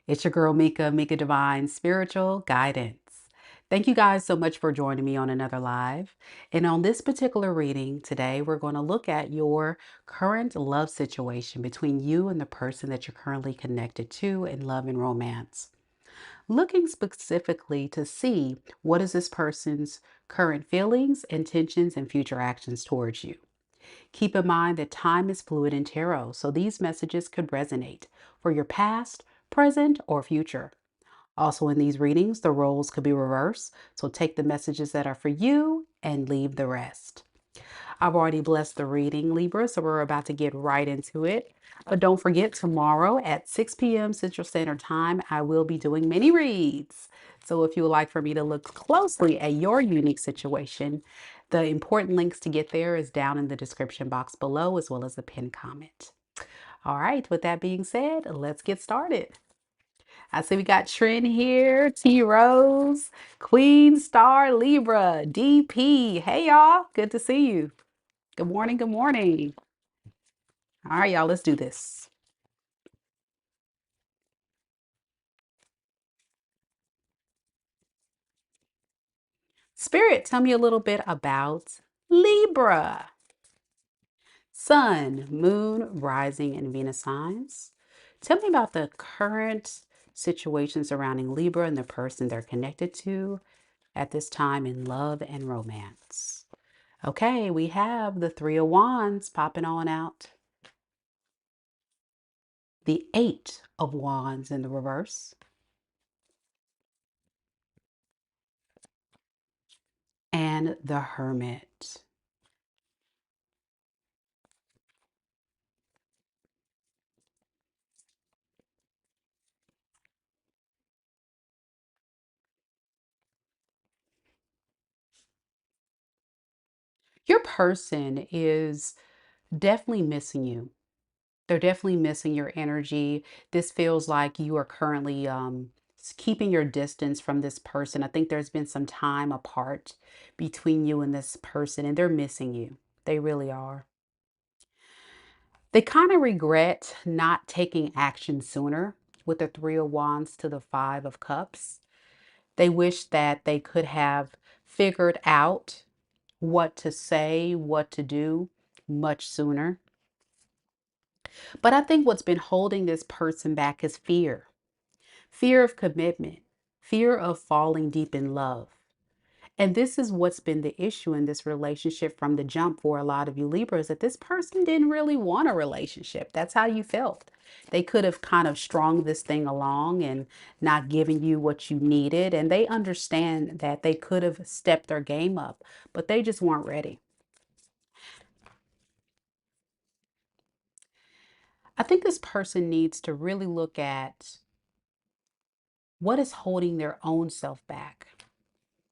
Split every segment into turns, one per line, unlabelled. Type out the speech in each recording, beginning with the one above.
It's your girl Mika Divine Spiritual Guidance. Thank you guys so much for joining me on another live. And on this particular reading today, we're going to look at your current love situation between you and the person that you're currently connected to in love and romance. Looking specifically to see what is this person's current feelings, intentions, and future actions towards you. Keep in mind that time is fluid in tarot, so these messages could resonate for your past, present, or future. Also, in these readings, the roles could be reversed, so take the messages that are for you and leave the rest. I've already blessed the reading, Libra, so we're about to get right into it. But don't forget, tomorrow at 6 p.m. Central Standard Time, I will be doing mini reads. So if you would like for me to look closely at your unique situation, the important links to get there is down in the description box below, as well as a pinned comment. All right, with that being said, let's get started. I see we got Trin here, T Rose, Queen Star Libra, DP. Hey y'all, good to see you. Good morning, good morning. All right, y'all, let's do this. Spirit, tell me a little bit about Libra. Sun, Moon, Rising, and Venus signs. Tell me about the current situation surrounding Libra and the person they're connected to at this time in love and romance. Okay, we have the Three of Wands popping on out. The Eight of Wands in the reverse. And the Hermit. Your person is definitely missing you. They're definitely missing your energy. This feels like you are currently keeping your distance from this person. I think there's been some time apart between you and this person, and they're missing you. They really are. They kind of regret not taking action sooner with the Three of Wands to the Five of Cups. They wish that they could have figured out what to say, what to do much sooner. But I think what's been holding this person back is fear. Fear of commitment, fear of falling deep in love. And this is what's been the issue in this relationship from the jump for a lot of you Libras, that this person didn't really want a relationship. That's how you felt. They could have kind of strung this thing along and not giving you what you needed. And they understand that they could have stepped their game up, but they just weren't ready. I think this person needs to really look at what is holding their own self back.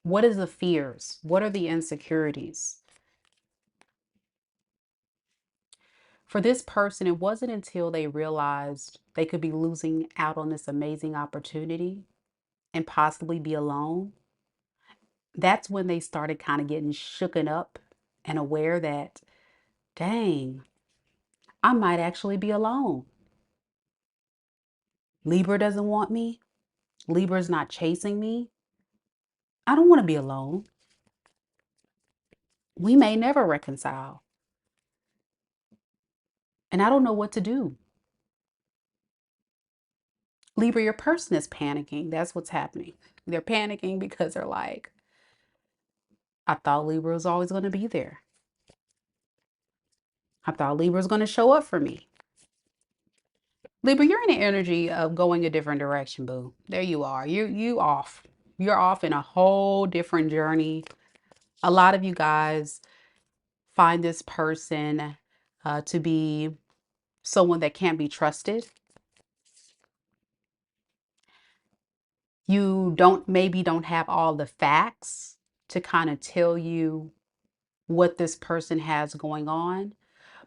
What is the fears? What are the insecurities? For this person, it wasn't until they realized they could be losing out on this amazing opportunity and possibly be alone. That's when they started kind of getting shooken up and aware that, dang, I might actually be alone. Libra doesn't want me. Libra's not chasing me. I don't want to be alone. We may never reconcile. And I don't know what to do. Libra, your person is panicking. That's what's happening. They're panicking because they're like, I thought Libra was always going to be there. I thought Libra was going to show up for me. Libra, you're in the energy of going a different direction, boo. There you are. You off. You're off in a whole different journey. A lot of you guys find this person to be someone that can't be trusted. You maybe don't have all the facts to kind of tell you what this person has going on.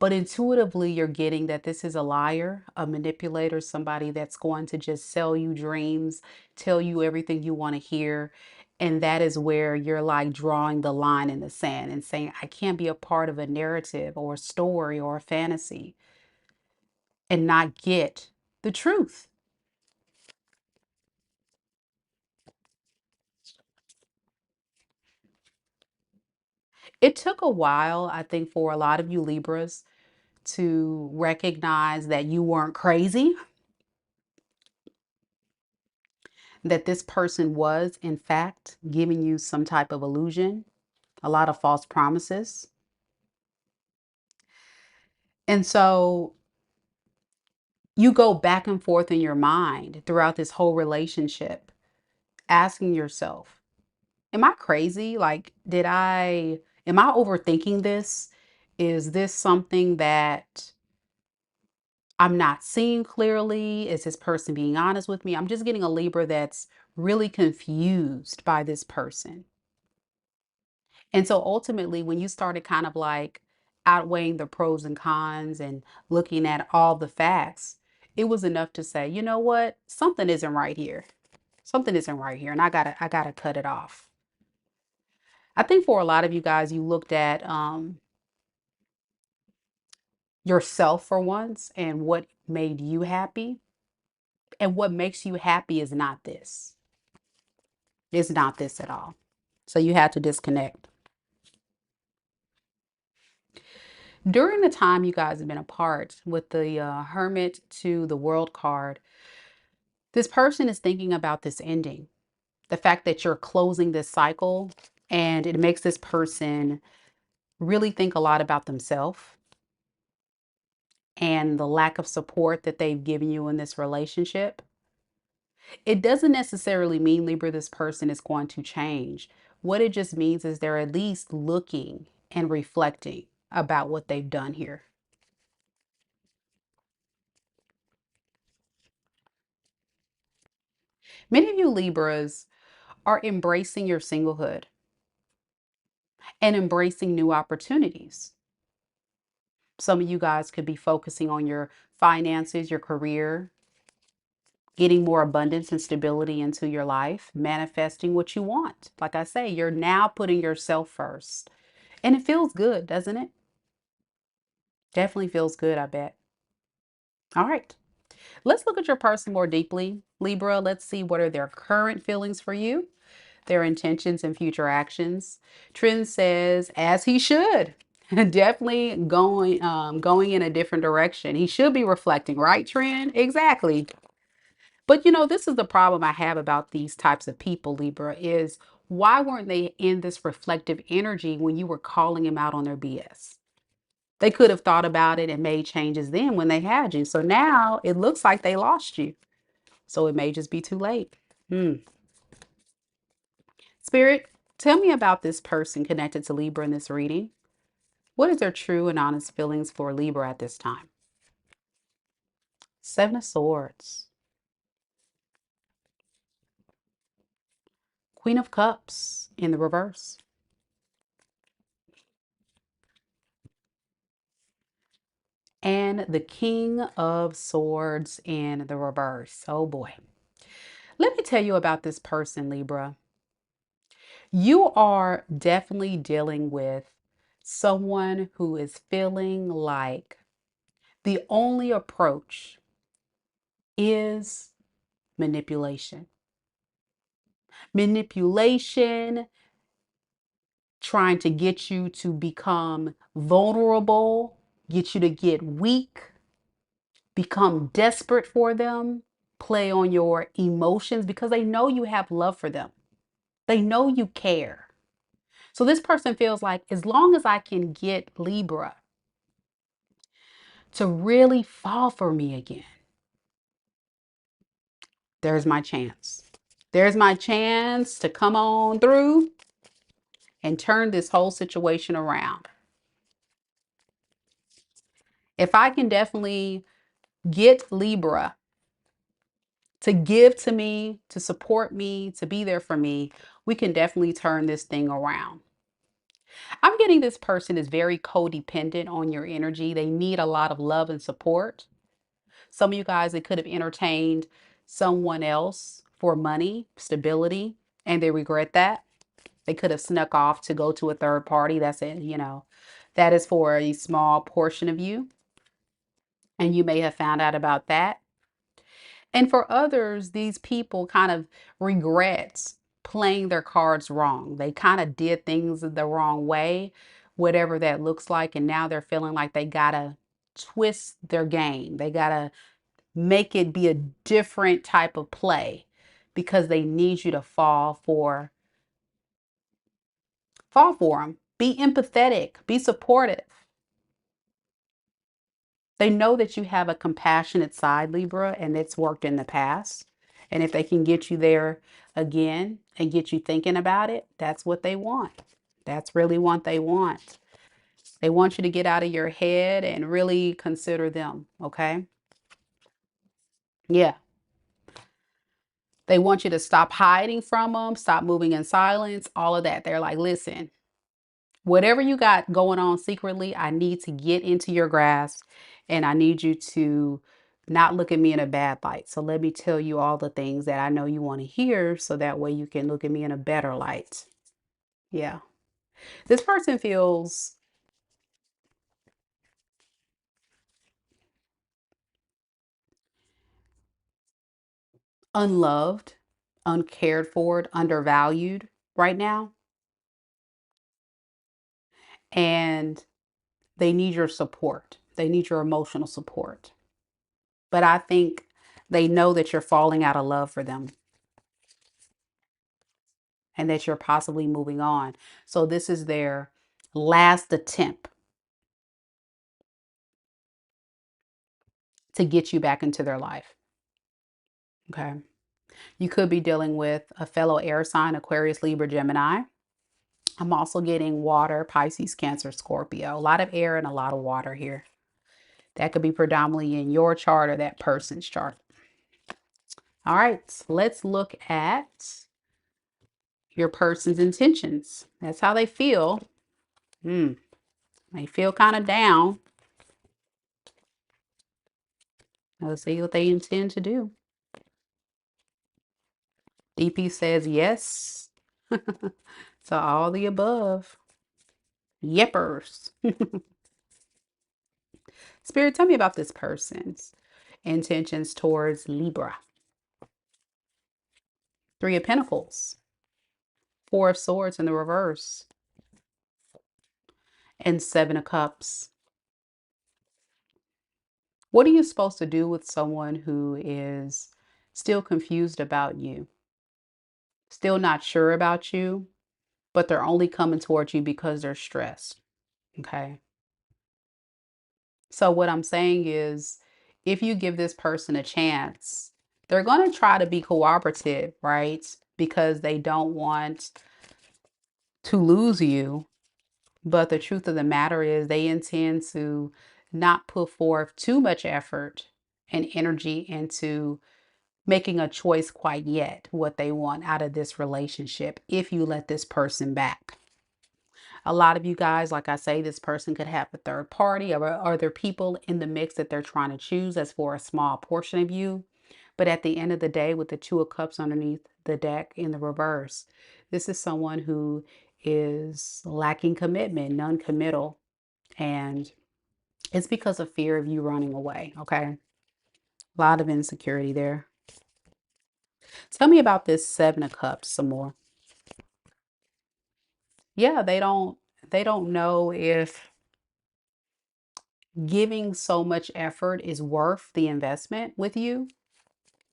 But intuitively, you're getting that this is a liar, a manipulator, somebody that's going to just sell you dreams, tell you everything you want to hear. And that is where you're like drawing the line in the sand and saying, I can't be a part of a narrative or a story or a fantasy and not get the truth. It took a while, I think, for a lot of you Libras to recognize that you weren't crazy, that this person was, in fact, giving you some type of illusion, a lot of false promises. And so you go back and forth in your mind throughout this whole relationship, asking yourself, am I crazy? Like, am I overthinking this? Is this something that I'm not seeing clearly? Is this person being honest with me? I'm just getting a Libra that's really confused by this person. And so ultimately, when you started kind of like outweighing the pros and cons and looking at all the facts, it was enough to say, you know what? Something isn't right here. Something isn't right here. And I gotta cut it off. I think for a lot of you guys, you looked at yourself for once and what made you happy. And what makes you happy is not this. It's not this at all. So you had to disconnect. During the time you guys have been apart with the Hermit to the World card, this person is thinking about this ending. The fact that you're closing this cycle, and it makes this person really think a lot about themselves and the lack of support that they've given you in this relationship. It doesn't necessarily mean, Libra, this person is going to change. What it just means is they're at least looking and reflecting about what they've done here. Many of you Libras are embracing your singlehood and embracing new opportunities. Some of you guys could be focusing on your finances, your career, getting more abundance and stability into your life, manifesting what you want. Like I say, you're now putting yourself first. And it feels good, doesn't it? Definitely feels good, I bet. All right. Let's look at your person more deeply, Libra. Let's see what are their current feelings for you, their intentions and future actions. Trend says, as he should. Definitely going in a different direction. He should be reflecting, right, Trend? Exactly. But this is the problem I have about these types of people, Libra, is why weren't they in this reflective energy when you were calling him out on their BS? They could have thought about it and made changes then when they had you. So now it looks like they lost you. So it may just be too late. Hmm. Spirit, tell me about this person connected to Libra in this reading. What is their true and honest feelings for Libra at this time? Seven of Swords, Queen of Cups in the reverse, and the King of Swords in the reverse. Oh boy. Let me tell you about this person, Libra. You are definitely dealing with someone who is feeling like the only approach is manipulation. Manipulation, trying to get you to become vulnerable, get you to get weak, become desperate for them, play on your emotions because they know you have love for them. They know you care. So this person feels like as long as I can get Libra to really fall for me again, there's my chance. There's my chance to come on through and turn this whole situation around. If I can definitely get Libra to give to me, to support me, to be there for me, we can definitely turn this thing around. I'm getting this person is very codependent on your energy. They need a lot of love and support. Some of you guys, they could have entertained someone else for money, stability, and they regret that. They could have snuck off to go to a third party. That's it. That is for a small portion of you. And you may have found out about that. And for others, these people kind of regret playing their cards wrong. They kind of did things the wrong way, whatever that looks like. And now they're feeling like they got to twist their game. They got to make it be a different type of play because they need you to fall for them. Be empathetic, be supportive. They know that you have a compassionate side, Libra, and it's worked in the past. And if they can get you there again and get you thinking about it, that's what they want. That's really what they want. They want you to get out of your head and really consider them, okay? Yeah. They want you to stop hiding from them, stop moving in silence, all of that. They're like, listen, whatever you got going on secretly, I need to get into your grasp and I need you to not look at me in a bad light. So let me tell you all the things that I know you want to hear so that way you can look at me in a better light. Yeah. This person feels unloved, uncared for, undervalued right now. And they need your support. They need your emotional support. But I think they know that you're falling out of love for them and that you're possibly moving on. So this is their last attempt to get you back into their life. Okay. You could be dealing with a fellow air sign, Aquarius, Libra, Gemini. I'm also getting water, Pisces, Cancer, Scorpio. A lot of air and a lot of water here. That could be predominantly in your chart or that person's chart. All right, let's look at your person's intentions. That's how they feel. They feel kind of down. Let's see what they intend to do. DP says yes to all the above. Yippers. Spirit, tell me about this person's intentions towards Libra. Three of Pentacles, Four of Swords in the reverse, and Seven of Cups. What are you supposed to do with someone who is still confused about you, still not sure about you, but they're only coming towards you because they're stressed? Okay. So what I'm saying is, if you give this person a chance, they're going to try to be cooperative, right? Because they don't want to lose you. But the truth of the matter is they intend to not put forth too much effort and energy into making a choice quite yet what they want out of this relationship if you let this person back. A lot of you guys, like I say, this person could have a third party or other people in the mix that they're trying to choose as for a small portion of you. But at the end of the day, with the Two of Cups underneath the deck in the reverse, this is someone who is lacking commitment, non-committal, and it's because of fear of you running away. Okay. A lot of insecurity there. Tell me about this Seven of Cups some more. Yeah, they don't know if giving so much effort is worth the investment with you.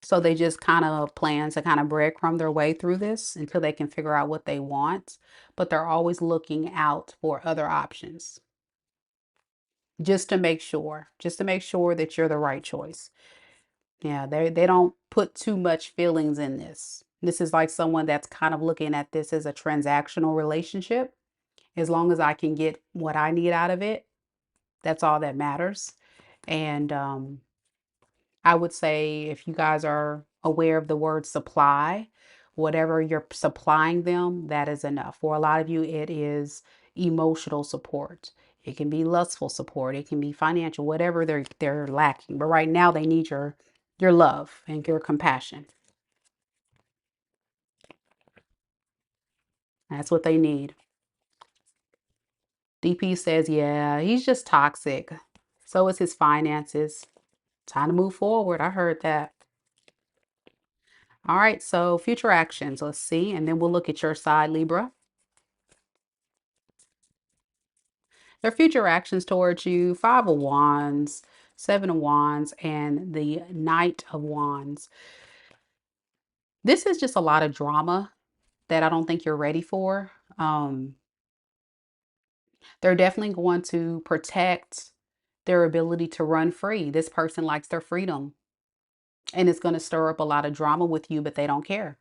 So they just kind of plan to kind of breadcrumb their way through this until they can figure out what they want. But they're always looking out for other options just to make sure that you're the right choice. Yeah, they don't put too much feelings in this. This is like someone that's kind of looking at this as a transactional relationship. As long as I can get what I need out of it, that's all that matters. And I would say if you guys are aware of the word supply, whatever you're supplying them, that is enough. For a lot of you, it is emotional support. It can be lustful support. It can be financial, whatever they're lacking. But right now they need your love and your compassion. That's what they need. DP says, yeah, he's just toxic. So is his finances. Time to move forward. I heard that. All right, so future actions, let's see, and then we'll look at your side, Libra. Their future actions towards you, Five of Wands, Seven of Wands, and the Knight of Wands. This is just a lot of drama that I don't think you're ready for. They're definitely going to protect their ability to run free. This person likes their freedom, and it's going to stir up a lot of drama with you, but they don't care.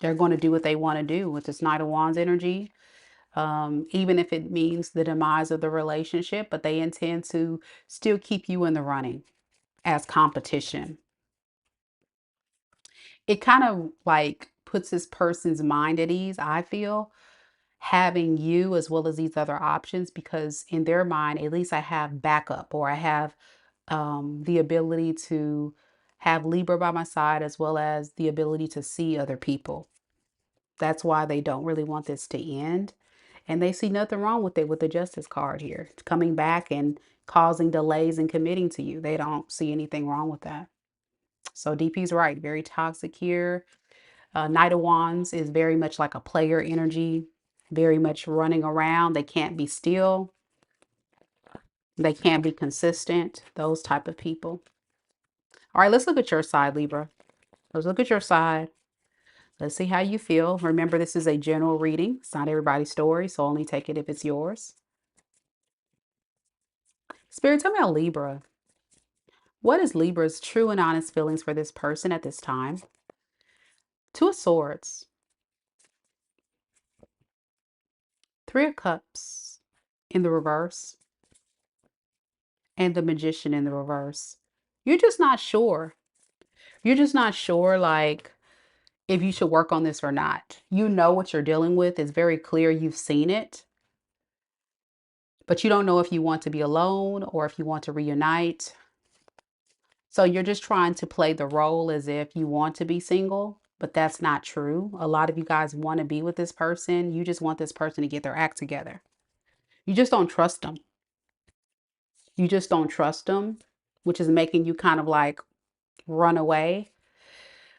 They're going to do what they want to do with this Knight of Wands energy, even if it means the demise of the relationship, but they intend to still keep you in the running as competition. It kind of like puts this person's mind at ease, I feel, having you as well as these other options, because in their mind, at least I have backup, or I have the ability to have Libra by my side, as well as the ability to see other people. That's why they don't really want this to end. And they see nothing wrong with it with the Justice card here. It's coming back and causing delays in committing to you. They don't see anything wrong with that. So DP's right. Very toxic here. Knight of Wands is very much like a player energy, very much running around. They can't be still. They can't be consistent. Those type of people. All right, let's look at your side, Libra. Let's look at your side. Let's see how you feel. Remember, this is a general reading. It's not everybody's story, so only take it if it's yours. Spirit, tell me about Libra. What is Libra's true and honest feelings for this person at this time? Two of Swords, Three of Cups in the reverse, and the Magician in the reverse. You're just not sure. You're just not sure, like, if you should work on this or not. You know what you're dealing with. It's very clear. You've seen it. But you don't know if you want to be alone or if you want to reunite. So you're just trying to play the role as if you want to be single, but that's not true. A lot of you guys want to be with this person. You just want this person to get their act together. You just don't trust them. You just don't trust them, which is making you kind of like run away.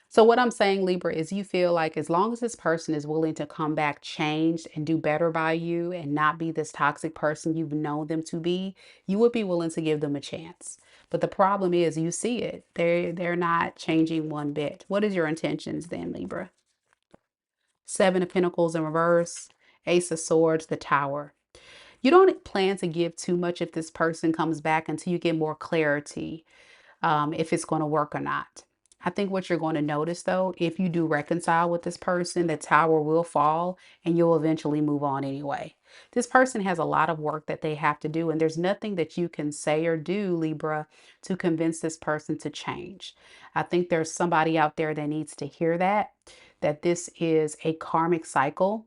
So what I'm saying, Libra, is you feel like as long as this person is willing to come back changed and do better by you and not be this toxic person you've known them to be, you would be willing to give them a chance. But the problem is you see it. They're not changing one bit. What is your intentions then, Libra? Seven of Pentacles in reverse, Ace of Swords, the Tower. You don't plan to give too much if this person comes back until you get more clarity, if it's going to work or not. I think what you're going to notice though, if you do reconcile with this person, the tower will fall and you'll eventually move on anyway. This person has a lot of work that they have to do, and there's nothing that you can say or do, Libra, to convince this person to change. I think there's somebody out there that needs to hear that this is a karmic cycle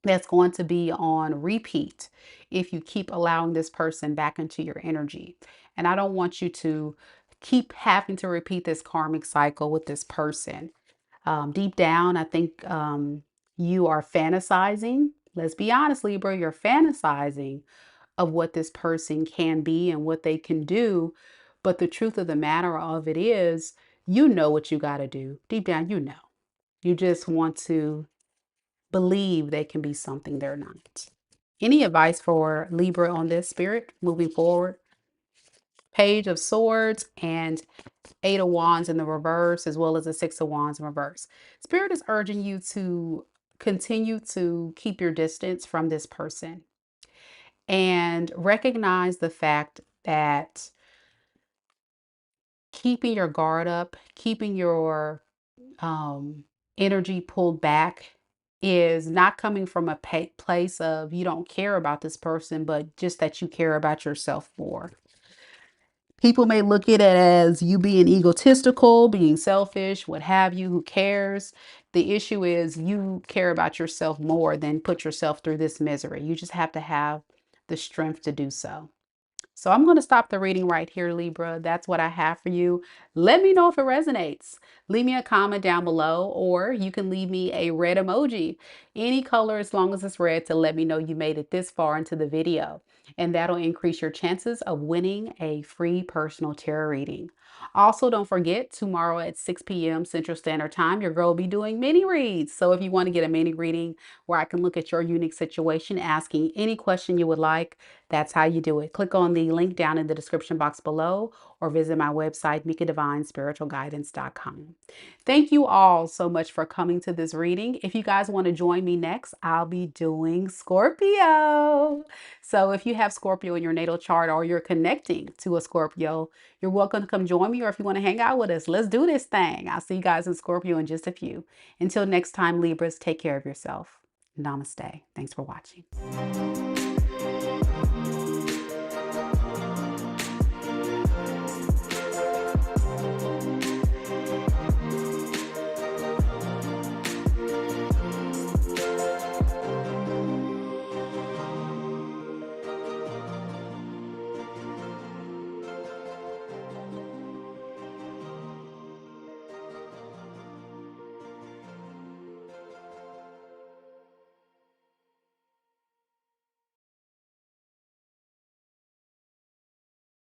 that's going to be on repeat if you keep allowing this person back into your energy. And I don't want you to keep having to repeat this karmic cycle with this person. Deep down, I think you are fantasizing. Let's be honest, Libra, you're fantasizing of what this person can be and what they can do. But the truth of the matter of it is, you know what you got to do. Deep down, you know. You just want to believe they can be something they're not. Any advice for Libra on this, Spirit, moving forward? Page of Swords and Eight of Wands in the reverse, as well as the Six of Wands in reverse. Spirit is urging you to continue to keep your distance from this person and recognize the fact that keeping your guard up, keeping your um, energy pulled back is not coming from a place of you don't care about this person, but just that you care about yourself more. People may look at it as you being egotistical, being selfish, what have you, who cares? The issue is you care about yourself more than put yourself through this misery. You just have to have the strength to do so. So I'm going to stop the reading right here, Libra. That's what I have for you. Let me know if it resonates. Leave me a comment down below, or you can leave me a red emoji, any color as long as it's red, to let me know you made it this far into the video. And that'll increase your chances of winning a free personal tarot reading. Also, don't forget, tomorrow at 6 p.m. Central Standard Time, your girl will be doing mini reads. So if you want to get a mini reading where I can look at your unique situation, asking any question you would like, that's how you do it. Click on the link down in the description box below or visit my website, mikadivinespiritualguidance.com. Thank you all so much for coming to this reading. If you guys want to join me next, I'll be doing Scorpio. So if you have Scorpio in your natal chart or you're connecting to a Scorpio, you're welcome to come join me, or if you want to hang out with us, let's do this thing. I'll see you guys in Scorpio in just a few. Until next time, Libras, take care of yourself. Namaste. Thanks for watching.